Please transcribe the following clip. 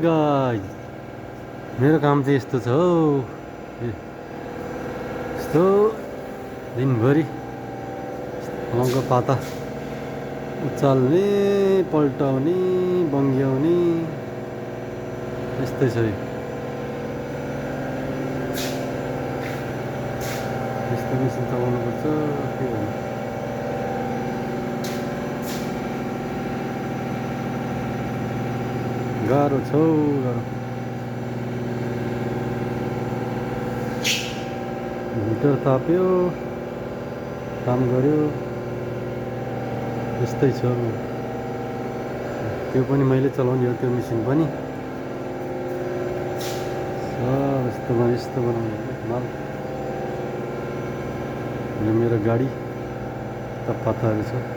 Guys मेरो काम चाहिँ यस्तो छ हौ। यस्तो दिनभरि लङ्का पाता उचाल्ने पल्टाउने बङ्ग्याउने यस्तै छ यो। यस्तो मेसिन चलाउनु पर्छ के भन्नु। गाह्रो छ गाह्रो। हिटर ताप्यो काम गर्यो यस्तै छ। त्यो पनि मैले चलाउने हो त्यो मेसिन पनि। यस्तो बनाउने माल यो मेरो गाडी त पत्ताहरू छ।